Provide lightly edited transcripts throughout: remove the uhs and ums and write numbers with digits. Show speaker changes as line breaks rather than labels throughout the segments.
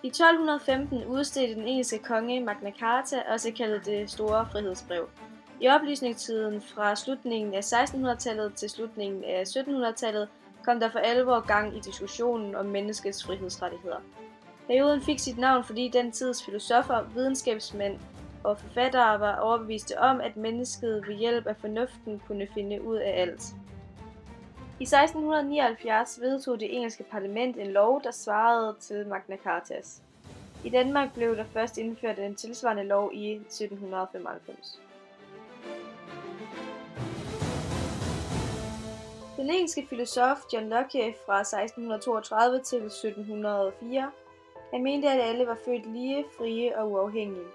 I 1215 udstedte den engelske konge Magna Carta, også kaldet det Store Frihedsbrev. I oplysningstiden fra slutningen af 1600-tallet til slutningen af 1700-tallet kom der for alvor gang i diskussionen om menneskets frihedsrettigheder. Perioden fik sit navn, fordi den tids filosofer, videnskabsmænd og forfattere var overbeviste om, at mennesket ved hjælp af fornuften kunne finde ud af alt. I 1679 vedtog det engelske parlament en lov, der svarede til Magna Cartas. I Danmark blev der først indført en tilsvarende lov i 1795. Den engelske filosof John Locke fra 1632 til 1704, han mente, at alle var født lige, frie og uafhængige.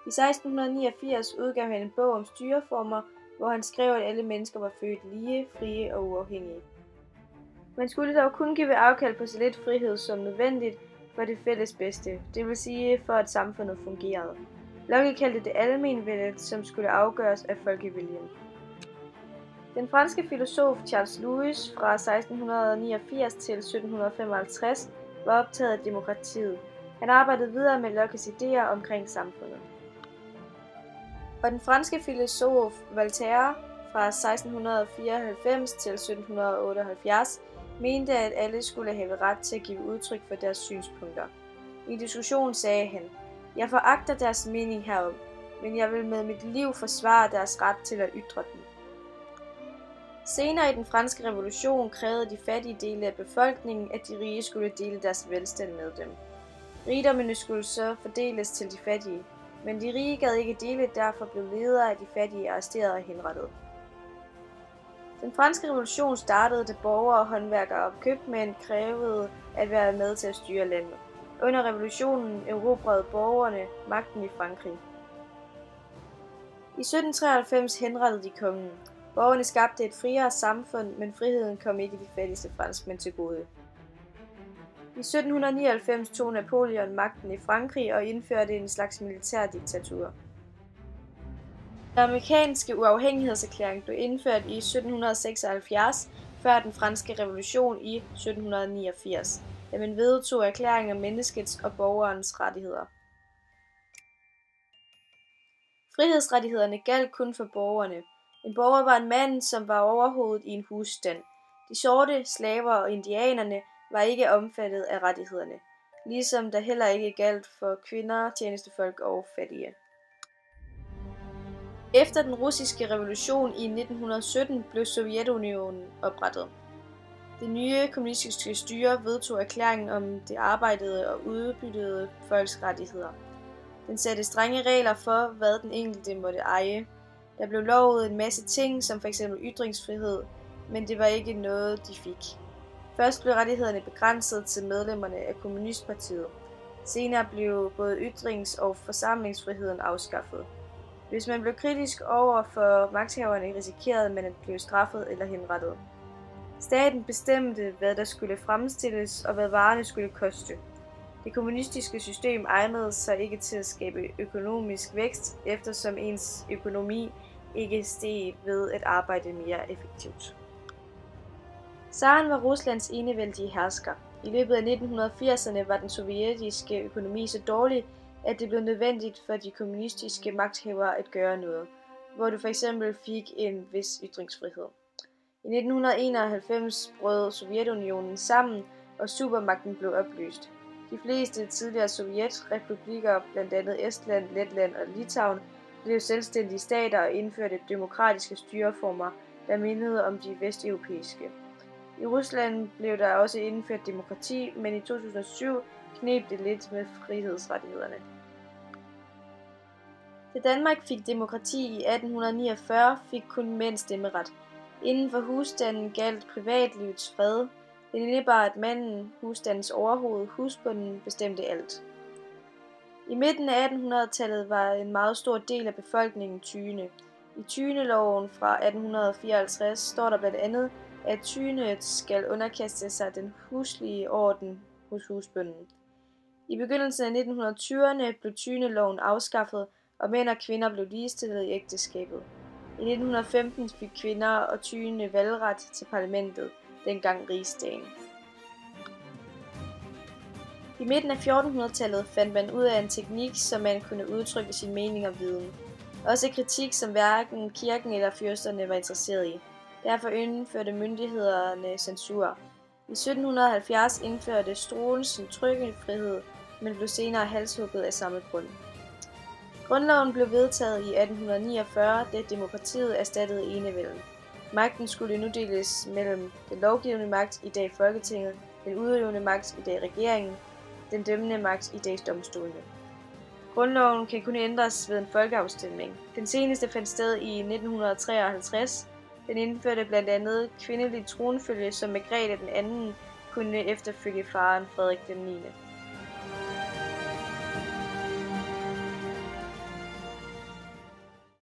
I 1689 udgav han en bog om styreformer, hvor han skrev, at alle mennesker var født lige, frie og uafhængige. Man skulle dog kun give afkald på så lidt frihed som nødvendigt for det fælles bedste, det vil sige for at samfundet fungerede. Locke kaldte det almenvældet, som skulle afgøres af folkeviljen. Den franske filosof Charles Louis fra 1689 til 1755 var optaget af demokratiet. Han arbejdede videre med Lockes idéer omkring samfundet. Og den franske filosof Voltaire fra 1694 til 1778 mente, at alle skulle have ret til at give udtryk for deres synspunkter. I en diskussion sagde han: "Jeg foragter deres mening herom, men jeg vil med mit liv forsvare deres ret til at ytre den." Senere i den franske revolution krævede de fattige dele af befolkningen, at de rige skulle dele deres velstand med dem. Rigdommene skulle så fordeles til de fattige, men de rige gad ikke dele, derfor blev ledere af de fattige arresteret og henrettet. Den franske revolution startede, da borgere, håndværkere og købmænd krævede at være med til at styre landet. Under revolutionen erobrede borgerne magten i Frankrig. I 1793 henrettede de kongen. Borgerne skabte et friere samfund, men friheden kom ikke de fattigste franskmænd til gode. I 1799 tog Napoleon magten i Frankrig og indførte en slags militærdiktatur. Den amerikanske uafhængighedserklæring blev indført i 1776, før den franske revolution i 1789, da man vedtog erklæringen om menneskets og borgerens rettigheder. Frihedsrettighederne galt kun for borgerne. En borger var en mand, som var overhovedet i en husstand. De sorte, slaver og indianerne var ikke omfattet af rettighederne, ligesom der heller ikke galt for kvinder, tjenestefolk og fattige. Efter den russiske revolution i 1917 blev Sovjetunionen oprettet. Det nye kommunistiske styre vedtog erklæringen om det arbejdede og udbyttede folks rettigheder. Den satte strenge regler for, hvad den enkelte måtte eje. Der blev lovet en masse ting, som f.eks. ytringsfrihed, men det var ikke noget, de fik. Først blev rettighederne begrænset til medlemmerne af Kommunistpartiet. Senere blev både ytrings- og forsamlingsfriheden afskaffet. Hvis man blev kritisk over for magthaverne, risikerede man at blive straffet eller henrettet. Staten bestemte, hvad der skulle fremstilles og hvad varerne skulle koste. Det kommunistiske system egnede sig ikke til at skabe økonomisk vækst, eftersom ens økonomi ikke steg ved at arbejde mere effektivt. Zaren var Ruslands enevældige hersker. I løbet af 1980'erne var den sovjetiske økonomi så dårlig, at det blev nødvendigt for de kommunistiske magthavere at gøre noget, hvor du f.eks. fik en vis ytringsfrihed. I 1991 brød Sovjetunionen sammen, og supermagten blev opløst. De fleste tidligere sovjetrepublikker, blandt andet Estland, Letland og Litauen, blev selvstændige stater og indførte demokratiske styreformer, der mindede om de vesteuropæiske. I Rusland blev der også indført demokrati, men i 2007 kneb det lidt med frihedsrettighederne. Da Danmark fik demokrati i 1849, fik kun mænd stemmeret. Inden for husstanden galt privatlivets fred. Det indebar, at manden, husstandens overhoved, husbonden, bestemte alt. I midten af 1800-tallet var en meget stor del af befolkningen tyende. I Tyendeloven fra 1854 står der blandt andet, at tyenet skal underkaste sig den huslige orden hos husbonden. I begyndelsen af 1920'erne blev Tyendeloven afskaffet, og mænd og kvinder blev ligestillet i ægteskabet. I 1915 fik kvinder og tyende valgret til parlamentet, dengang Rigsdagen. I midten af 1400-tallet fandt man ud af en teknik, som man kunne udtrykke sin mening og viden. Også kritik, som hverken kirken eller fyrsterne var interesseret i. Derfor indførte myndighederne censur. I 1770 indførte Struensee trykkefrihed, men blev senere halshugget af samme grund. Grundloven blev vedtaget i 1849, da demokratiet erstattede enevælden. Magten skulle nu deles mellem den lovgivende magt, i dag Folketinget, den udøvende magt, i dag regeringen, den dømmende magt, i dag domstolene. Grundloven kan kun ændres ved en folkeafstemning. Den seneste fandt sted i 1953. Den indførte blandt andet kvindelig tronfølge, som Margrethe II kunne efterfølge faderen Frederik 9.